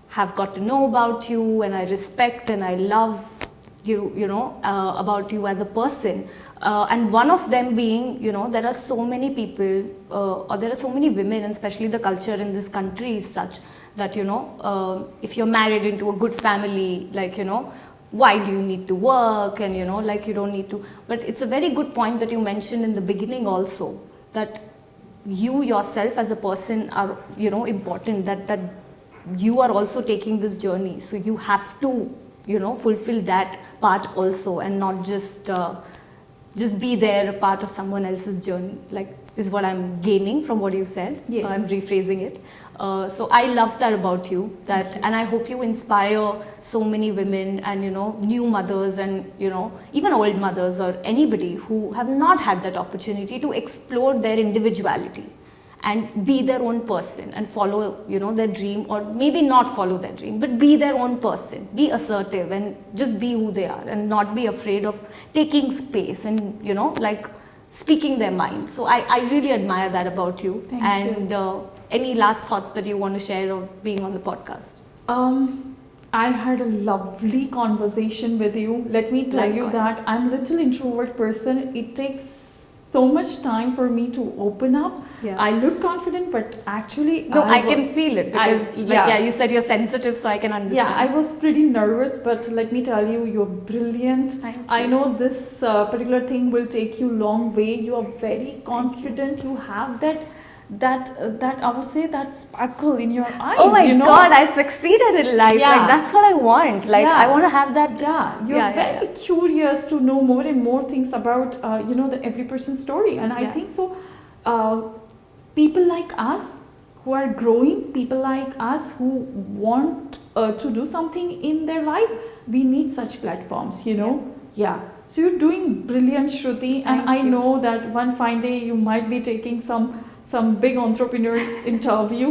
S2: have got to know about you, and I respect and I love you, about you as a person. And one of them being, there are so many people, or there are so many women, and especially the culture in this country is such that, if you're married into a good family, why do you need to work, and, you don't need to. But it's a very good point that you mentioned in the beginning also, that you yourself as a person are, important, that you are also taking this journey. So you have to, fulfill that part also, and not just be there, a part of someone else's journey, is what I'm gaining from what you said.
S1: Yes.
S2: I'm rephrasing it. So I love that about you, and I hope you inspire so many women and, new mothers and, even old mothers or anybody who have not had that opportunity to explore their individuality and be their own person and follow, their dream, or maybe not follow their dream, but be their own person, be assertive and just be who they are, and not be afraid of taking space and, speaking their mind. So I really admire that about you.
S1: Thank you.
S2: And any last thoughts that you want to share of being on the podcast?
S1: I had a lovely conversation with you. Let me tell you
S2: Likewise.
S1: that I'm a little introvert person. It takes so much time for me to open up.
S2: Yeah.
S1: I look confident, but actually,
S2: No, I can feel it because,
S1: yeah.
S2: you said you're sensitive, so I can understand.
S1: Yeah, I was pretty nervous, but let me tell you, you're brilliant.
S2: Thank
S1: I
S2: you.
S1: know this particular thing will take you long way. You are very confident. You have that I would say that sparkle in your eyes.
S2: Oh my
S1: you know?
S2: God, I succeeded in life.
S1: Yeah.
S2: Like, that's what I want. Like,
S1: Yeah.
S2: I want to have that.
S1: Yeah, you're
S2: Yeah,
S1: very
S2: yeah.
S1: curious to know more and more things about the every person's story, and I
S2: Yeah.
S1: think so. People like us who are growing, people like us who want to do something in their life, we need such platforms. Yeah. So you're doing brilliant, Shruti, and
S2: Thank
S1: I
S2: you.
S1: know that one fine day you might be taking some big entrepreneurs interview.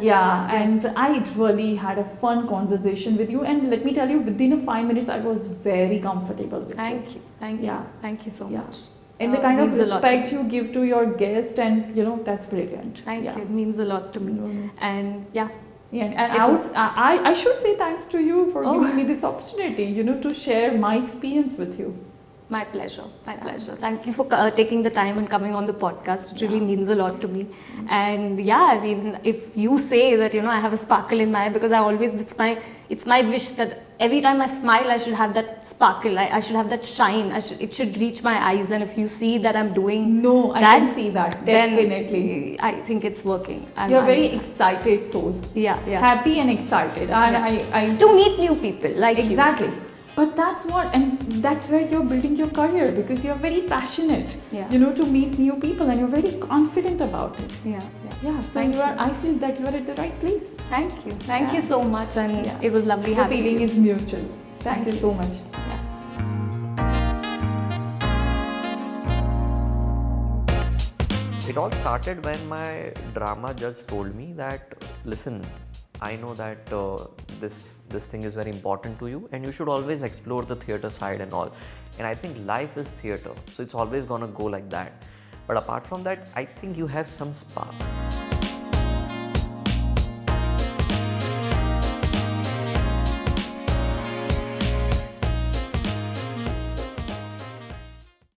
S2: Yeah.
S1: And I really had a fun conversation with you, and let me tell you, within 5 minutes I was very comfortable with you.
S2: Thank you.
S1: Yeah.
S2: Thank you so
S1: Yeah.
S2: much.
S1: And the kind of
S2: means a lot to
S1: respect
S2: me.
S1: you give to your guest, and that's brilliant.
S2: Thank
S1: Yeah.
S2: you. It means a lot to me.
S1: No.
S2: And yeah,
S1: Yeah, and
S2: It was-
S1: I should say thanks to you for
S2: Oh.
S1: giving me this opportunity, to share my experience with you.
S2: my pleasure. My pleasure. Thank you for taking the time and coming on the podcast. It really
S1: Yeah.
S2: means a lot to me. And yeah, I mean, if you say that, I have a sparkle in my eye, because it's my wish that every time I smile, I should have that sparkle. I should have that shine. It should reach my eyes. And if you see that I'm doing
S1: No, I
S2: that,
S1: can see that,
S2: then
S1: definitely.
S2: I think it's working.
S1: You're a very excited soul.
S2: yeah.
S1: Happy and excited. And
S2: Yeah.
S1: I
S2: To meet new people like you.
S1: exactly. But that's that's where you're building your career, because you're very passionate,
S2: Yeah.
S1: to meet new people, and you're very confident about it.
S2: Yeah.
S1: Yeah, so
S2: Thank
S1: I feel that you are at the right place.
S2: Thank you. Thank you so much. And
S1: Yeah.
S2: it was lovely
S1: The
S2: having
S1: feeling
S2: you.
S1: is mutual. Thank
S2: Thank
S1: you
S2: you.
S1: so much.
S3: It all started when my drama judge told me that, listen, I know that this thing is very important to you, and you should always explore the theatre side and all. And I think life is theatre, so it's always gonna go like that. But apart from that, I think you have some spark.